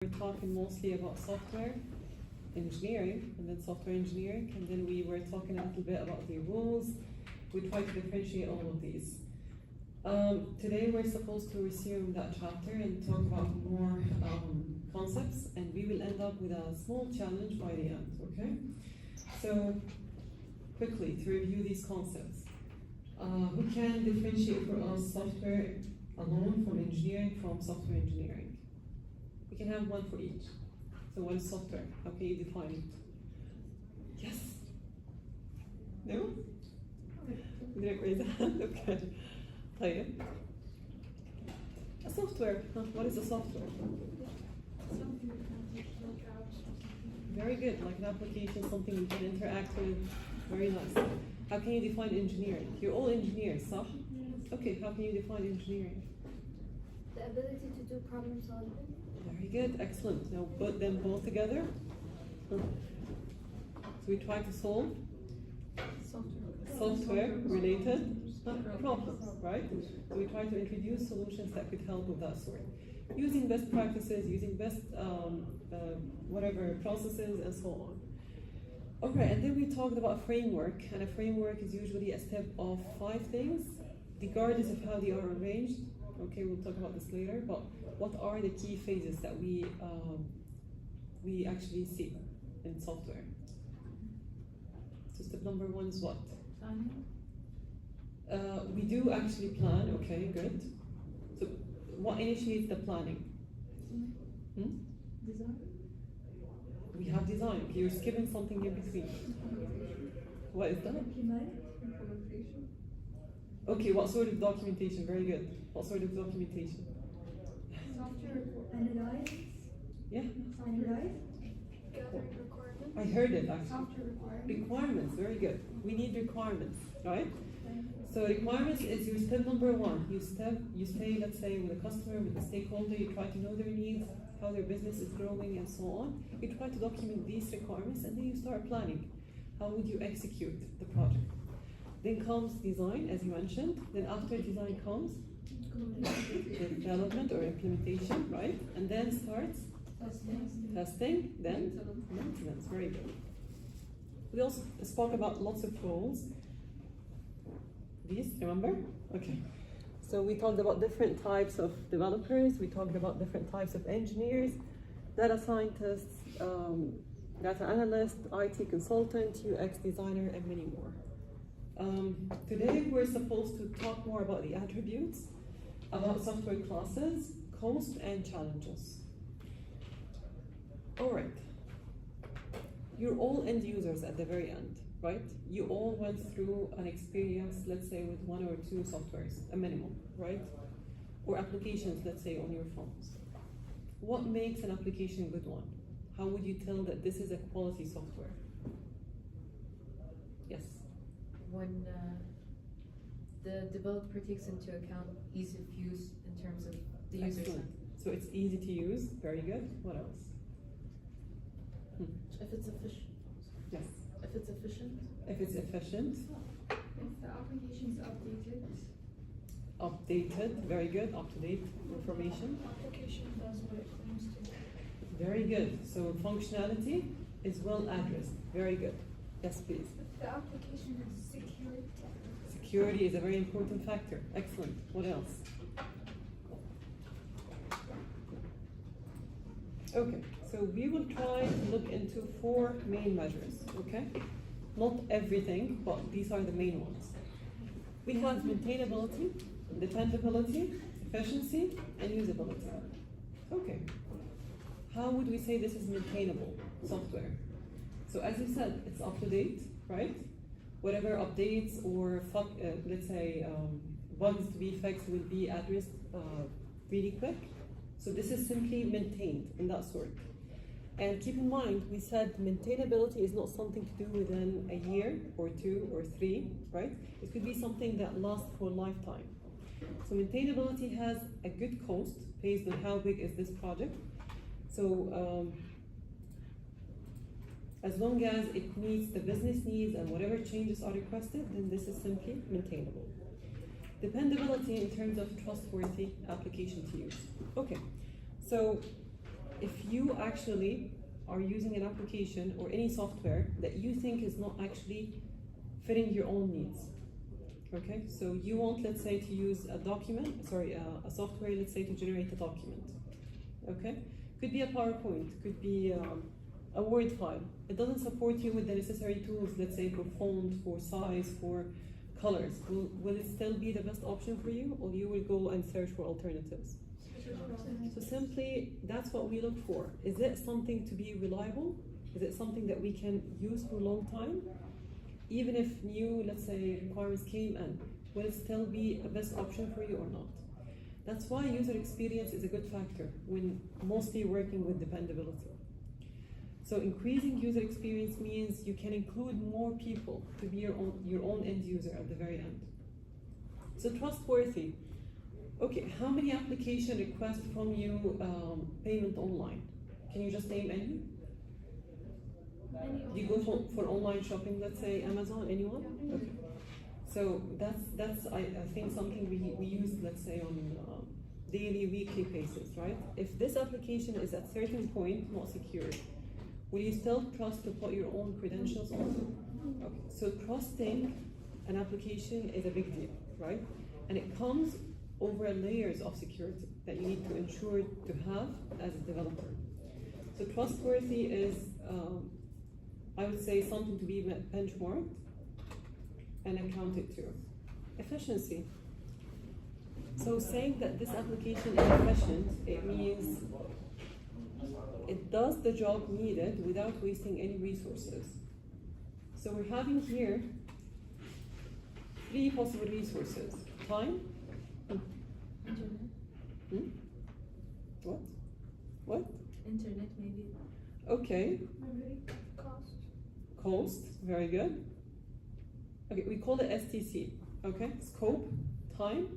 We're talking mostly about software engineering and then software engineering, and then we were talking a little bit about the rules. We try to differentiate all of these. Today we're supposed to resume that chapter and talk about more concepts, and we will end up with a small challenge by the end, okay? So, quickly, to review these concepts. Who can differentiate for us software alone from engineering from software engineering? We can have one for each. So what is software? How can you define it? Yes? No? You didn't raise a hand? Okay. طيب. A software. What is a software? Very good. Like an application, something you can interact with. Very nice. How can you define engineering? You're all engineers, صح? Okay, how can you define engineering? The ability to do problem solving. Very good, excellent. Now put them both together. So we try to solve software-related problems, right? So we try to introduce solutions that could help with that sort. Using best practices, using best whatever processes and so on. Okay, and then we talked about framework, and a framework is usually a step of 5 things, regardless of how they are arranged. Okay, we'll talk about this later, but what are the key phases that we actually see in software? So step number 1 is what? Planning. We do actually plan, okay, good. So what initiates the planning? Design. We have design, okay, you're skipping something in between. What is that? Implementation. Okay, what sort of documentation? Very good. What sort of documentation? Software analyze. Yeah, Analyze. Gathering requirements. I heard it actually. Software requirements. Requirements, very good. We need requirements, right? So requirements is your step number 1. You stay, let's say, with a customer, with a stakeholder, you try to know their needs, how their business is growing and so on. You try to document these requirements and then you start planning. How would you execute the project? Then comes design, as you mentioned. Then after design comes development or implementation, right? And then starts testing, then maintenance. Very good. We also spoke about lots of roles. These, remember? Okay. So we talked about different types of developers. We talked about different types of engineers, data scientists, data analyst, IT consultant, UX designer, and many more. Today we're supposed to talk more about the attributes, about software classes, cost, and challenges. All right. You're all end users at the very end, right? You all went through an experience, let's say, with 1 or 2 softwares, a minimum, right? Or applications, let's say, on your phones. What makes an application a good one? How would you tell that this is a quality software? Yes? When the developer takes into account ease of use in terms of the user Excellent. side. So it's easy to use, very good. What else? If it's efficient. Yes. If it's efficient. If it's efficient. If the application is updated. Updated, very good, up-to-date information. Application does what it claims to. Very good. So functionality is well addressed. Very good. Yes, please. If the application is secure. Security is a very important factor. Excellent. What else? Okay, so we will try to look into 4 main measures, okay? Not everything, but these are the main ones. We have maintainability, dependability, efficiency, and usability. Okay. How would we say this is maintainable software? So as you said, it's up to date, right? Whatever updates or let's say bugs to be fixed will be addressed really quick. So this is simply maintained in that sort. And keep in mind, we said maintainability is not something to do within a year or 2 or 3, right? It could be something that lasts for a lifetime. So maintainability has a good cost based on how big is this project. So as long as it meets the business needs and whatever changes are requested, then this is simply maintainable. Dependability in terms of trustworthy application to use. Okay, so if you actually are using an application or any software that you think is not actually fitting your own needs. Okay, so you want, let's say, to use a a software, let's say, to generate a document. Okay, could be a PowerPoint, could be a Word file. It doesn't support you with the necessary tools, let's say, for font, for size, for colors. Will it still be the best option for you, or you will go and search for alternatives? So simply, that's what we look for. Is it something to be reliable? Is it something that we can use for a long time? Even if new, let's say, requirements came in, will it still be a best option for you or not? That's why user experience is a good factor when mostly working with dependability. So increasing user experience means you can include more people to be your own end user at the very end. So trustworthy. Okay, how many application requests from you payment online? Can you just name any? Do you go for online shopping, let's say Amazon, anyone? Okay. So that's I think something we use, let's say, on daily, weekly basis, right? If this application is at certain point not secured, will you still trust to put your own credentials on? Okay. So trusting an application is a big deal, right? And it comes over layers of security that you need to ensure to have as a developer. So trustworthy is, I would say, something to be benchmarked and accounted to. Efficiency. So saying that this application is efficient, it means it does the job needed without wasting any resources. So we're having here 3 possible resources. Time. Internet. What? Internet, maybe. Okay. Memory, cost. Cost, very good. Okay, we call it STC. Okay, scope, time,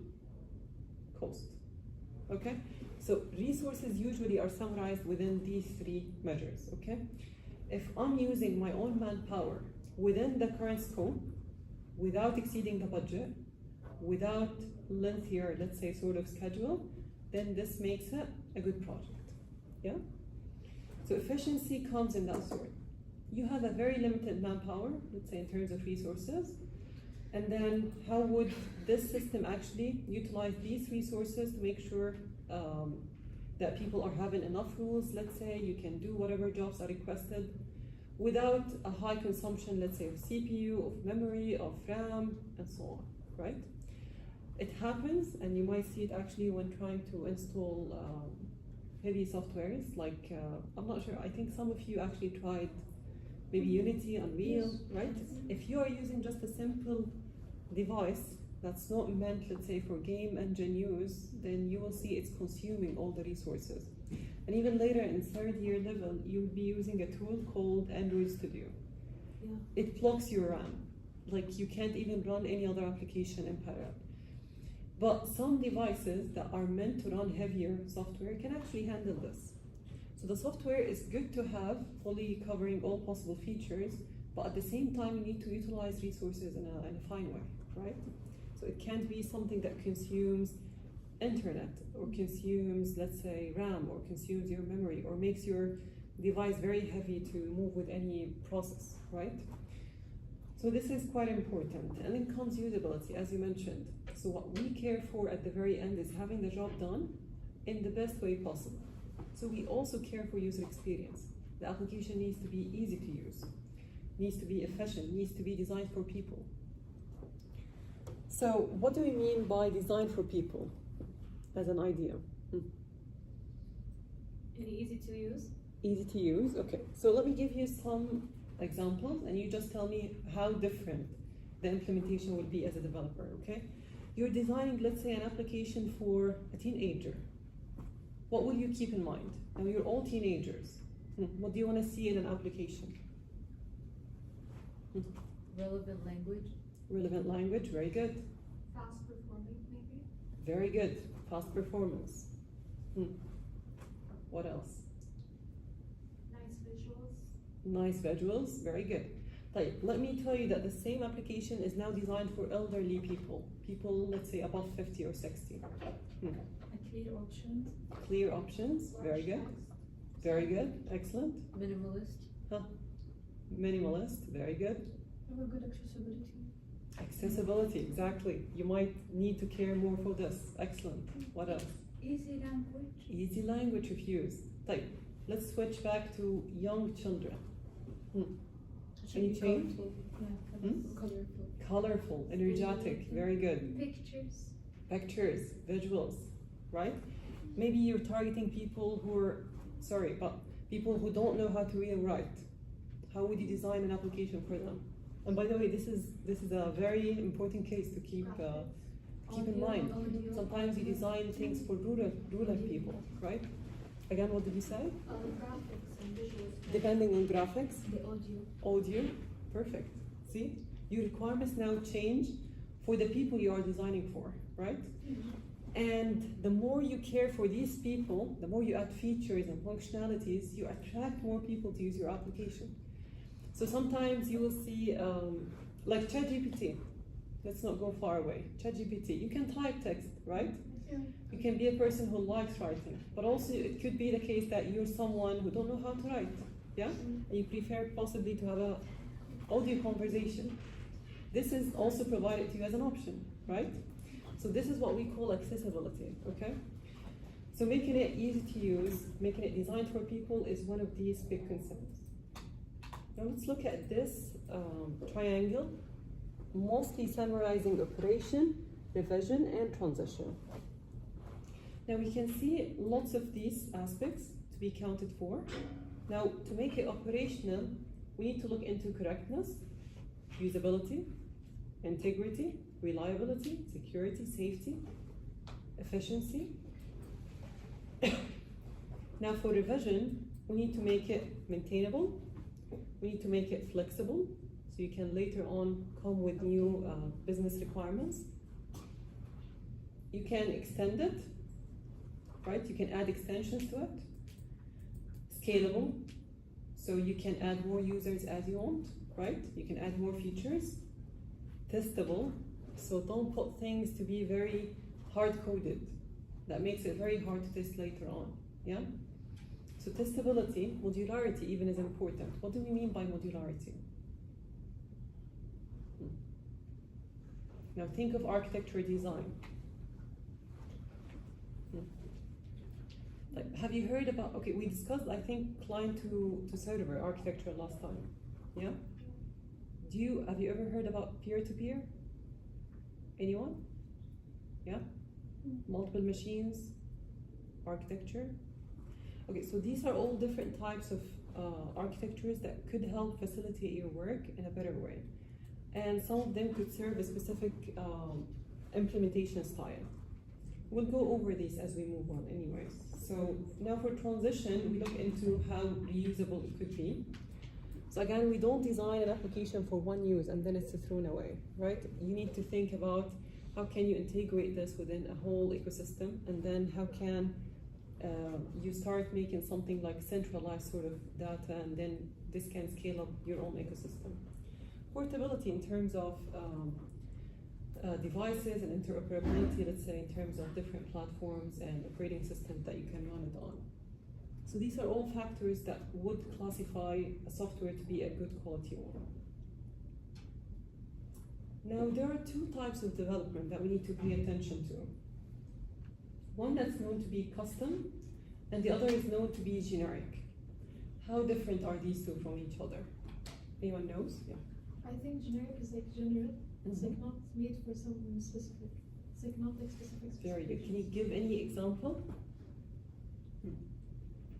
cost. Okay, so resources usually are summarized within these 3 measures. Okay, if I'm using my own manpower within the current scope, without exceeding the budget, without lengthier, let's say, sort of schedule, then this makes it a good project. Yeah. So efficiency comes in that sort. You have a very limited manpower, let's say in terms of resources, and then how would this system actually utilize these resources to make sure that people are having enough rules, let's say, you can do whatever jobs are requested without a high consumption, let's say, of CPU, of memory, of RAM, and so on, right? It happens, and you might see it actually when trying to install heavy softwares, like, I'm not sure, I think some of you actually tried maybe Unity, Unreal, Yes. right? If you are using just a simple device that's not meant, let's say, for game engine use, then you will see it's consuming all the resources. And even later in 3rd year level, you'll be using a tool called Android Studio. Yeah. It blocks your RAM. Like, you can't even run any other application in parallel. But some devices that are meant to run heavier software can actually handle this. So the software is good to have, fully covering all possible features, but at the same time you need to utilize resources in a fine way, right? So it can't be something that consumes internet, or consumes, let's say, RAM, or consumes your memory, or makes your device very heavy to move with any process, right? So this is quite important. And then comes usability, as you mentioned. So what we care for at the very end is having the job done in the best way possible. So we also care for user experience. The application needs to be easy to use, needs to be efficient, needs to be designed for people. So what do we mean by design for people as an idea? Easy to use. Easy to use, okay. So let me give you some examples, and you just tell me how different the implementation will be as a developer, okay? You're designing, let's say, an application for a teenager. What will you keep in mind? Now, you're all teenagers. What do you want to see in an application? Relevant language. Relevant language, very good. Fast performing, maybe? Very good. Fast performance. What else? Nice visuals. Nice visuals, very good. Like, let me tell you that the same application is now designed for elderly people. People, let's say, above 50 or 60. A clear options. Clear options, very good. Very good, excellent. Minimalist. Minimalist, very good. Have a good accessibility. Accessibility, exactly. You might need to care more for this. Excellent. What else? Easy language. Easy language of use. Type. Let's switch back to young children. Any change? Colorful. Colorful, energetic, very good. Pictures. Pictures, visuals, right? Maybe you're targeting people who are, but people who don't know how to read and write. How would you design an application for them? And by the way, this is a very important case to keep in mind. Sometimes you design things for rural people, right? Again, what did you say? Graphics and visuals. Depending on graphics, The audio. audio, perfect. See, your requirements now change for the people you are designing for, right? And the more you care for these people, the more you add features and functionalities, you attract more people to use your application. So sometimes you will see, like ChatGPT. Let's not go far away. ChatGPT, you can type text, right? Yeah. You can be a person who likes writing, but also it could be the case that you're someone who don't know how to write, yeah? And you prefer possibly to have a audio conversation. This is also provided to you as an option, right? So this is what we call accessibility, okay? So making it easy to use, making it designed for people is one of these big concepts. Now let's look at this triangle, mostly summarizing operation, revision, and transition. Now we can see lots of these aspects to be accounted for. Now to make it operational, we need to look into correctness, usability, integrity, reliability, security, safety, efficiency. Now for revision, we need to make it maintainable. We need to make it flexible, so you can later on come with new business requirements. You can extend it, right? You can add extensions to it. Scalable, so you can add more users as you want, right? You can add more features. Testable, so don't put things to be very hard-coded. That makes it very hard to test later on, yeah? So testability, modularity even is important. What do we mean by modularity? Now think of architecture design. Like, have you heard about, okay, we discussed, I think, client to server architecture last time, yeah? Have you ever heard about peer-to-peer? Anyone? Yeah? Multiple machines, architecture? Okay, so these are all different types of architectures that could help facilitate your work in a better way. And some of them could serve a specific implementation style. We'll go over these as we move on anyways. So now for transition, we look into how reusable it could be. So again, we don't design an application for one use and then it's thrown away, right? You need to think about how can you integrate this within a whole ecosystem, and then how can you start making something like centralized sort of data, and then this can scale up your own ecosystem. Portability in terms of devices and interoperability, let's say in terms of different platforms and operating systems that you can run it on. So these are all factors that would classify a software to be a good quality one. Now there are two types of development that we need to pay attention to. One that's known to be custom, and the other is known to be generic. How different are these two from each other? Anyone knows? Yeah. I think generic is like general. It's like not made for something specific. It's like not like specific. Very good. Can you give any example?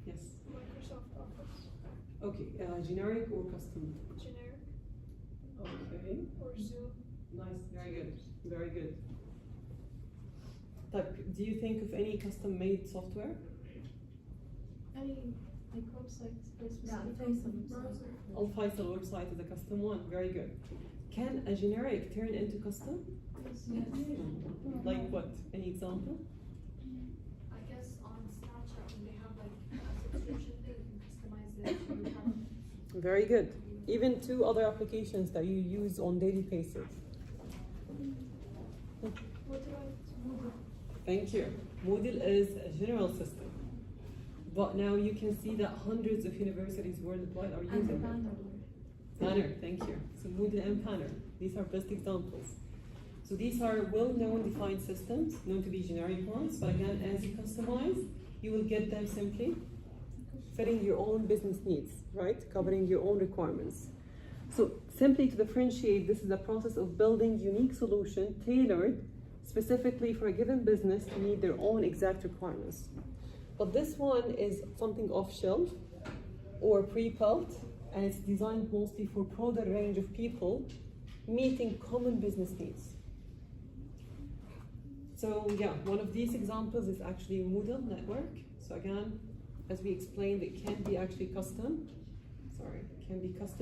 Yes. Microsoft Office. Okay, generic or custom? Generic. Okay. Or Zoom. Nice, very good, very good. Do you think of any custom-made software? Any like websites for specific browser. Al-Faisal website is a custom one, very good. Can a generic turn into custom? Yes. Like what? Any example? I guess on Snapchat when they have like a subscription thing, you can customize it to your preference. Very good. Even to other applications that you use on daily basis. What about Moodle? Thank you. Moodle is a general system. But now you can see that hundreds of universities worldwide are using it. Planner, thank you. So Moodle and Planner, these are best examples. So these are well-known defined systems, known to be generic ones, but again, as you customize, you will get them simply fitting your own business needs, right? Covering your own requirements. So simply to differentiate, this is the process of building unique solution tailored specifically for a given business to meet their own exact requirements. But this one is something off-shelf or pre-built, and it's designed mostly for broader range of people meeting common business needs. So yeah, one of these examples is actually Moodle network. So again, as we explained, it can be actually custom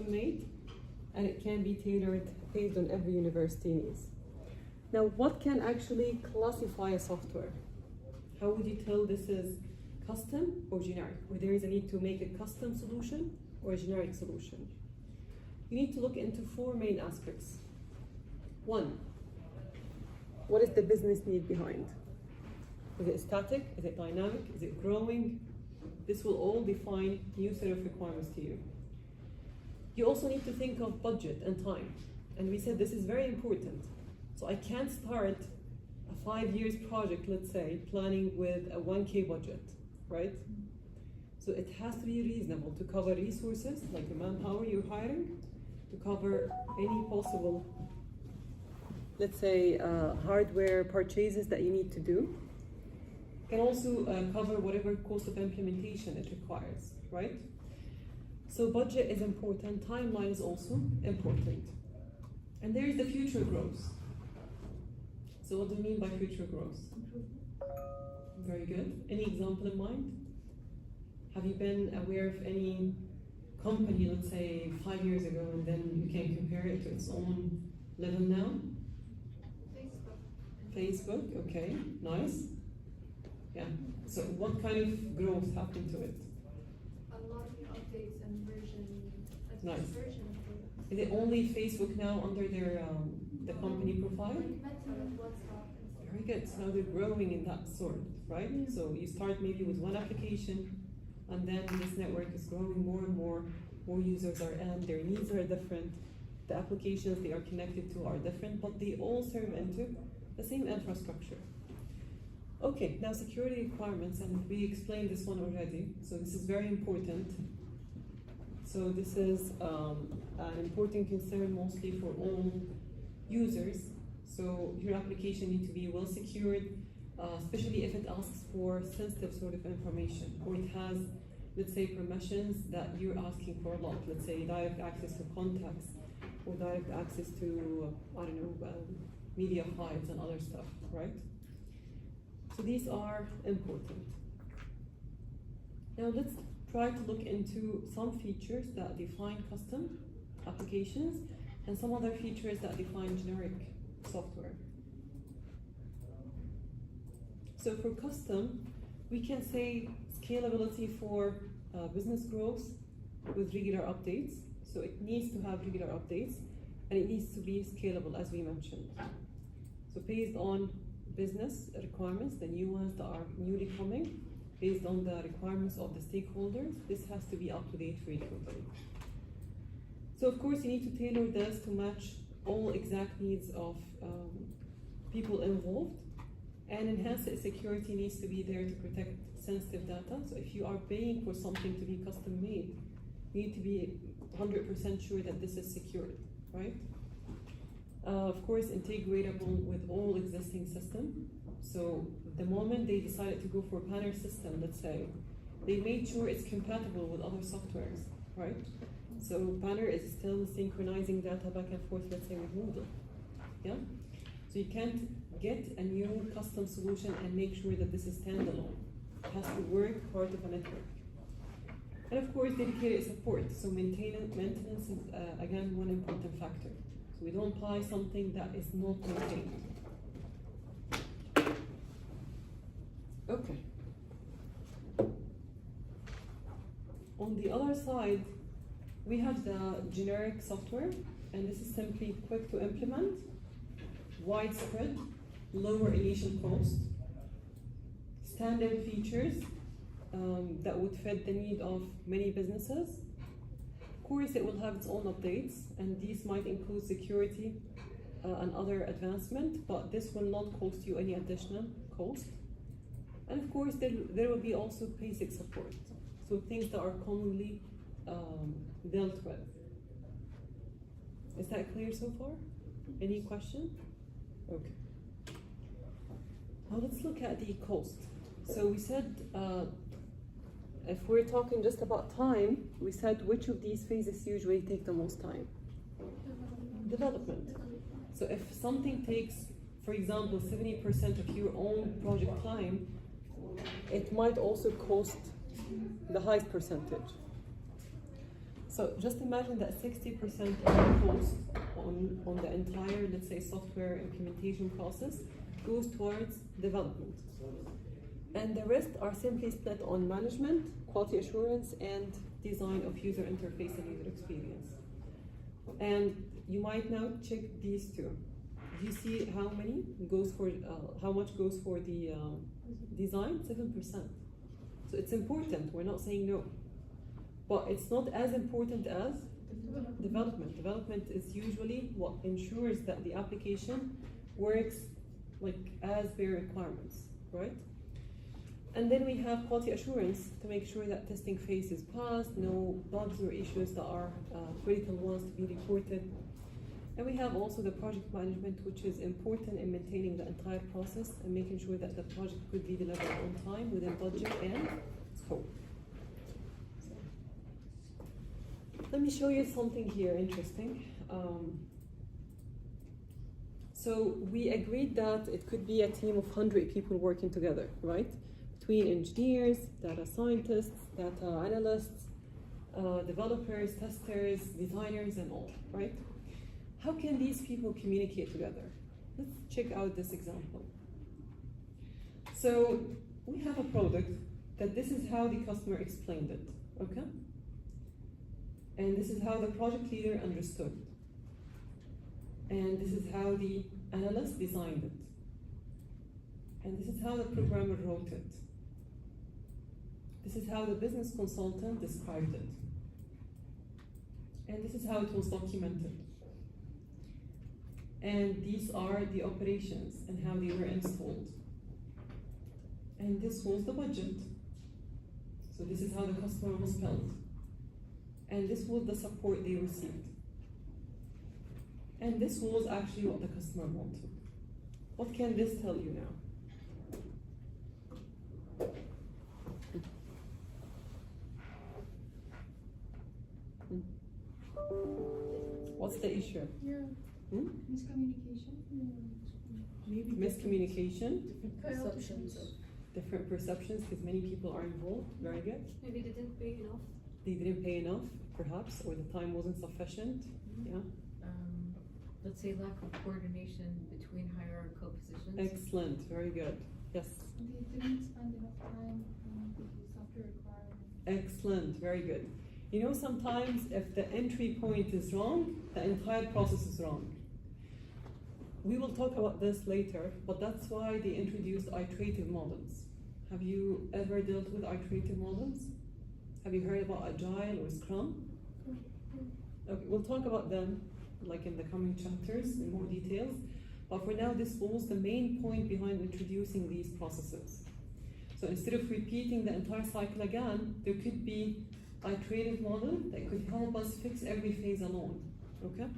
made, and it can be tailored based on every university needs. Now, what can actually classify a software? How would you tell this is custom or generic? Or there is a need to make a custom solution or a generic solution? You need to look into four main aspects. One, what is the business need behind? Is it static? Is it dynamic? Is it growing? This will all define new set of requirements to you. You also need to think of budget and time. And we said this is very important. So I can't start a 5 years project, let's say, planning with a 1K budget, right? So it has to be reasonable to cover resources, like the manpower you're hiring, to cover any possible, let's say, hardware purchases that you need to do. Can also cover whatever cost of implementation it requires, right? So budget is important, timeline is also important. And there is the future growth. So what do you mean by future growth? Very good. Any example in mind? Have you been aware of any company, let's say 5 years ago, and then you can compare it to its own level now? Facebook, okay, nice. Yeah, so what kind of growth happened to it? A lot of new updates and Nice. version of it. Is it only Facebook now under their the company profile? Like Meta, WhatsApp, and stuff. Very good. So now they're growing in that sort, right? So you start maybe with one application, and then this network is growing more and more. More users are in, their needs are different. The applications they are connected to are different, but they all serve into the same infrastructure. Okay, now security requirements, and we explained this one already. So this is very important. So this is an important concern mostly for all users. So your application needs to be well secured, especially if it asks for sensitive sort of information, or it has, let's say, permissions that you're asking for a lot. Let's say direct access to contacts, or direct access to, I don't know, media files and other stuff, right? So these are important. Now let's try to look into some features that define custom applications and some other features that define generic software. So for custom, we can say scalability for business growth with regular updates. So it needs to have regular updates, and it needs to be scalable, as we mentioned. So based on business requirements, the new ones that are newly coming, based on the requirements of the stakeholders, this has to be up to date frequently. So of course you need to tailor this to match all exact needs of people involved, and enhanced security needs to be there to protect sensitive data. So if you are paying for something to be custom made, you need to be 100% sure that this is secured, right? Of course, integratable with all existing systems. So the moment they decided to go for a Planner system, let's say, they made sure it's compatible with other softwares, right? So Planner is still synchronizing data back and forth, let's say, with Moodle, yeah? So you can't get a new custom solution and make sure that this is standalone. It has to work part of a network. And of course, dedicated support. So maintenance is, again, one important factor. So we don't buy something that is not maintained. Okay. On the other side, we have the generic software, and this is simply quick to implement, widespread, lower initial cost, standard features, that would fit the need of many businesses. Of course, it will have its own updates, and these might include security and other advancement, but this will not cost you any additional cost. And of course, there will be also basic support, so things that are commonly dealt with. Is that clear so far? Any question? Okay. Now let's look at the cost. So we said, if we're talking just about time, we said which of these phases usually take the most time? Development. So if something takes, for example, 70% of your own project time, it might also cost the highest percentage. So just imagine that 60% of the cost on the entire, let's say, software implementation process goes towards development. And the rest are simply split on management, quality assurance, and design of user interface and user experience. And you might now check these two. Do you see how many goes for, how much goes for the design? 7%. So it's important, we're not saying no. But it's not as important as development. Development is usually what ensures that the application works like as their requirements, right? And then we have quality assurance to make sure that testing phase is passed, no bugs or issues that are critical ones to be reported. And we have also the project management, which is important in maintaining the entire process and making sure that the project could be delivered on time within budget and scope. Let me show you something here interesting. So we agreed that it could be a team of 100 people working together, right? Between engineers, data scientists, data analysts, developers, testers, designers, and all, right? How can these people communicate together? Let's check out this example. So we have a product that this is how the customer explained it, okay? And this is how the project leader understood. And this is how the analyst designed it. And this is how the programmer wrote it. This is how the business consultant described it. And this is how it was documented. And these are the operations and how they were installed. And this was the budget. So this is how the customer was billed. And this was the support they received. And this was actually what the customer wanted. What can this tell you now? What's the issue? Yeah. Miscommunication. Maybe miscommunication. Perceptions. Different perceptions, because many people are involved. Very good. Maybe they didn't pay enough. They didn't pay enough, perhaps, or the time wasn't sufficient. Yeah. Let's say lack of coordination between hierarchical positions. Excellent. Very good. Yes. They didn't spend enough time on the software requirements. Excellent. Very good. You know, sometimes if the entry point is wrong, the entire process is wrong. We will talk about this later, but that's why they introduced iterative models. Have you ever dealt with iterative models? Have you heard about Agile or Scrum? Okay, we'll talk about them like in the coming chapters in more details. But for now, this was the main point behind introducing these processes. So instead of repeating the entire cycle again, there could be iterative model that could help us fix every phase alone, okay?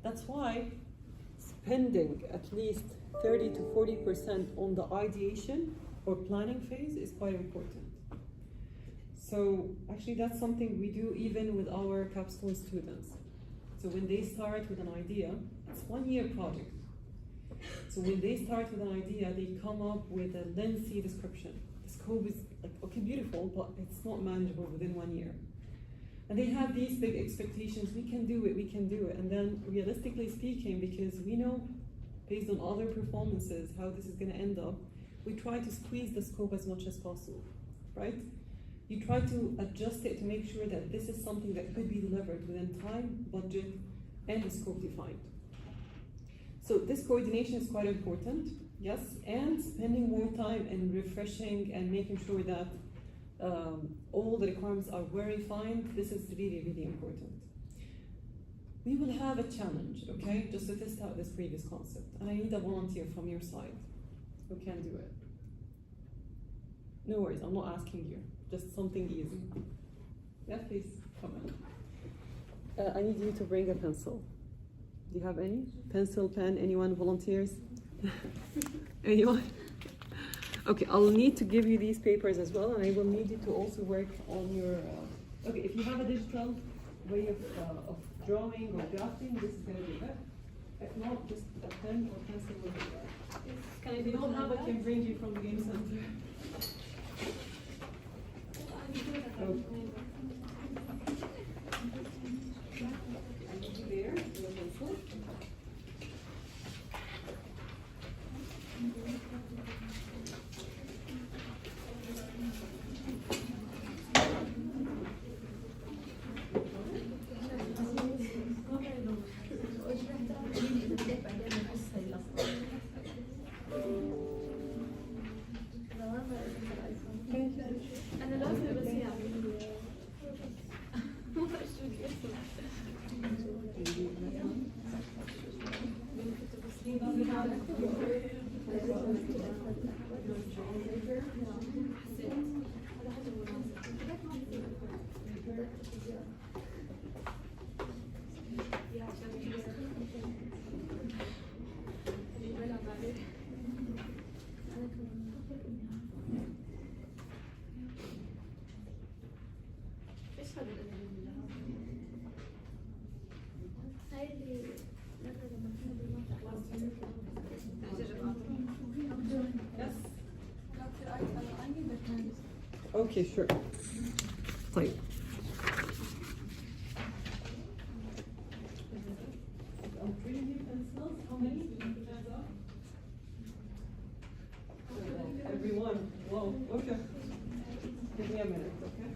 That's why spending at least 30 to 40% on the ideation or planning phase is quite important. So actually that's something we do even with our capstone students. So when they start with an idea, it's 1 year project. So when they start with an idea, they come up with a lengthy description. The scope is like, okay, beautiful, but it's not manageable within 1 year. And they have these big expectations, we can do it, we can do it. And then realistically speaking, because we know based on other performances how this is gonna end up, we try to squeeze the scope as much as possible, right? You try to adjust it to make sure that this is something that could be delivered within time, budget, and the scope defined. So this coordination is quite important, yes, and spending more time and refreshing and making sure that all the requirements are very fine. This is really, really important. We will have a challenge, okay, just to test out this previous concept. And I need a volunteer from your side who can do it. No worries, I'm not asking you, just something easy. Yeah, please, come on. I need you to bring a pencil. Do you have any? Pencil, pen, anyone volunteers? Anyone? Okay, I'll need to give you these papers as well, and I will need you to also work on your, okay, if you have a digital way of drawing or drafting, this is going to be good. If not, just a pen or pencil will be good. If you don't have, I can bring you from the game center. Okay. There, your pencil. أنا لازم بس يعني Okay, sure. طيب. I'm bringing you pencils. How many? Everyone. Whoa, okay. Give me a minute, okay?